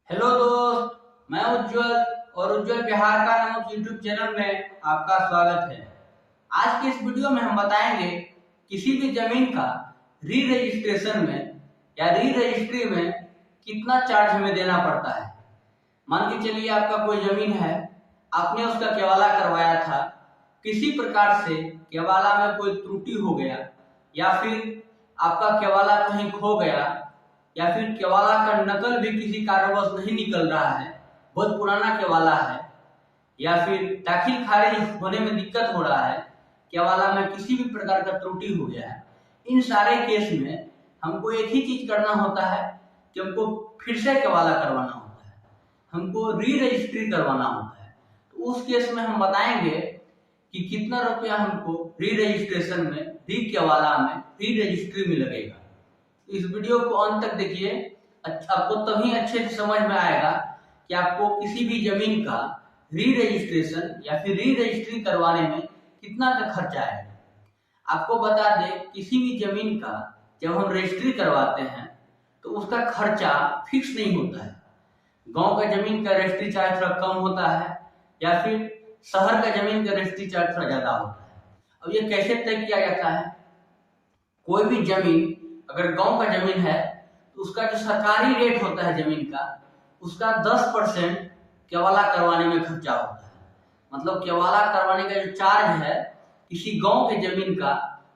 Hello दोस्त, मैं उज्जवल और उज्जवल बिहार का नामक यूट्यूब चैनल में आपका स्वागत है। आज के इस वीडियो में हम बताएंगे किसी भी जमीन का री रजिस्ट्रेशन में या री रजिस्ट्री में कितना चार्ज हमें देना पड़ता है। मान के चलिए आपका कोई जमीन है, आपने उसका केवाला करवाया था, किसी प्रकार से केवाला में कोई त्रुटि हो गया या फिर आपका केवाला कहीं खो गया या फिर केवाला का नकल भी किसी कारणवश नहीं निकल रहा है, बहुत पुराना केवाला है, या फिर दाखिल खारिज होने में दिक्कत हो रहा है, केवाला में किसी भी प्रकार का त्रुटि हो गया है। इन सारे केस में हमको एक ही चीज करना होता है कि हमको फिर से केवाला करवाना होता है, हमको री रजिस्ट्री करवाना होता है। तो उस केस में हम बताएंगे कि कितना रुपया हमको री रजिस्ट्रेशन में, री केवाला में, री रजिस्ट्री में लगेगा। इस वीडियो को अंत तक देखिए, आपको तभी अच्छे से समझ में आएगा कि आपको किसी भी जमीन का री रजिस्ट्रेशन या फिर री रजिस्ट्री करवाने में कितना का खर्चा आएगा। आपको बता दें, किसी भी जमीन का जब हम रजिस्ट्री करवाते हैं तो उसका खर्चा फिक्स नहीं होता है। गांव का जमीन का रजिस्ट्री चार्ज थोड़ा कम होता है या फिर शहर का जमीन का रजिस्ट्री चार्ज थोड़ा ज्यादा होता है। अब ये कैसे तय किया जाता है? कोई भी जमीन अगर गांव का जमीन है तो उसका जो सरकारी रेट होता है जमीन का, उसका 10% केवाला करवाने में खर्चा होता है। मतलब केवाला करवाने का जो चार्ज है किसी गांव के जमीन का,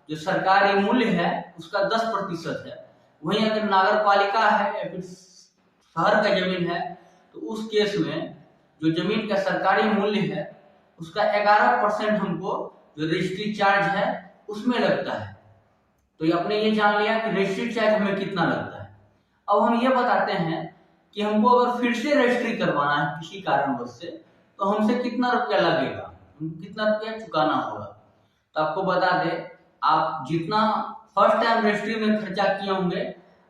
जो सरकारी मूल्य है उसका 10% है। वहीं अगर नगर पालिका है या फिर शहर का जमीन है तो उस केस में जो जमीन का सरकारी मूल्य है उसका 11% हमको जो रजिस्ट्री चार्ज है उसमें लगता है। तो आपने ये जान लिया कि रजिस्ट्री चार्ज हमें कितना लगता है। अब हम ये बताते हैं कि हमको अगर फिर से रजिस्ट्री करवाना है किसी कारणवश से तो हमसे कितना रुपया लगेगा, कितना रुपया चुकाना होगा। तो आपको बता दे, आप जितना फर्स्ट टाइम रजिस्ट्री में खर्चा किए होंगे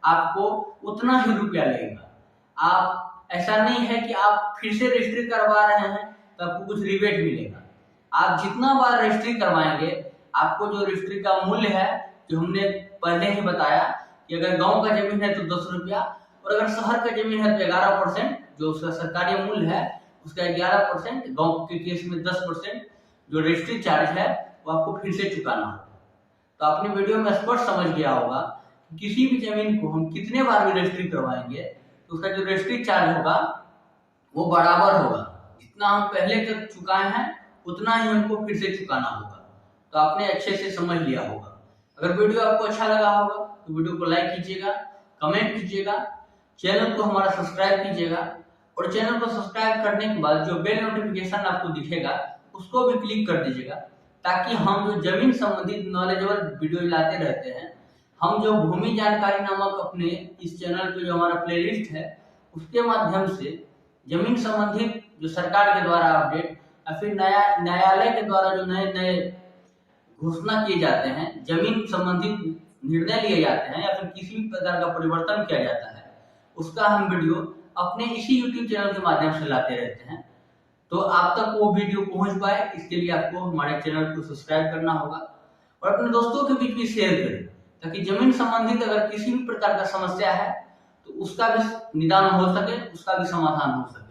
आपको उतना ही रुपया लगेगा। आप ऐसा नहीं है कि आप फिर से रजिस्ट्री करवा रहे हैं तो आपको कुछ रिबेट मिलेगा। आप जितना बार रजिस्ट्री करवाएंगे आपको जो रजिस्ट्री का मूल्य है, जो हमने पहले ही बताया कि अगर गांव का जमीन है तो 10 रुपया और अगर शहर का जमीन है तो 11%, जो उसका सरकारी मूल्य है उसका 11%, गांव के केस में 10% जो रजिस्ट्री चार्ज है वो आपको फिर से चुकाना होगा। तो आपने वीडियो में स्पष्ट समझ गया होगा कि किसी भी जमीन को हम कितने बार भी रजिस्ट्री करवाएंगे तो उसका जो रजिस्ट्री चार्ज होगा वो बराबर होगा। जितना हम पहले कर चुकाए हैं उतना ही हमको फिर से चुकाना होगा। तो आपने अच्छे से समझ लिया होगा। अगर वीडियो आपको अच्छा लगा होगा तो वीडियो को लाइक कीजिएगा, कमेंट कीजिएगा, चैनल को हमारा सब्सक्राइब कीजिएगा और चैनल को सब्सक्राइब करने के बाद जो बेल नोटिफिकेशन आपको दिखेगा उसको भी क्लिक कर दीजिएगा, ताकि हम जो जमीन संबंधित नॉलेजेबल वीडियो लाते रहते हैं, हम जो भूमि जानकारी नामक अपने इस चैनल पे जो हमारा प्लेलिस्ट है उसके माध्यम से जमीन संबंधित जो सरकार के द्वारा अपडेट या फिर न्यायालय के द्वारा जो नए नए घोषणा किए जाते हैं, जमीन संबंधित निर्णय लिए जाते हैं या फिर किसी भी प्रकार का परिवर्तन किया जाता है, उसका हम वीडियो अपने इसी YouTube चैनल के माध्यम से लाते रहते हैं। तो आप तक वो वीडियो पहुंच पाए इसके लिए आपको हमारे चैनल को सब्सक्राइब करना होगा और अपने दोस्तों के बीच में शेयर करें, ताकि जमीन संबंधित अगर किसी भी प्रकार का समस्या है तो उसका भी निदान हो सके, उसका भी समाधान हो सके।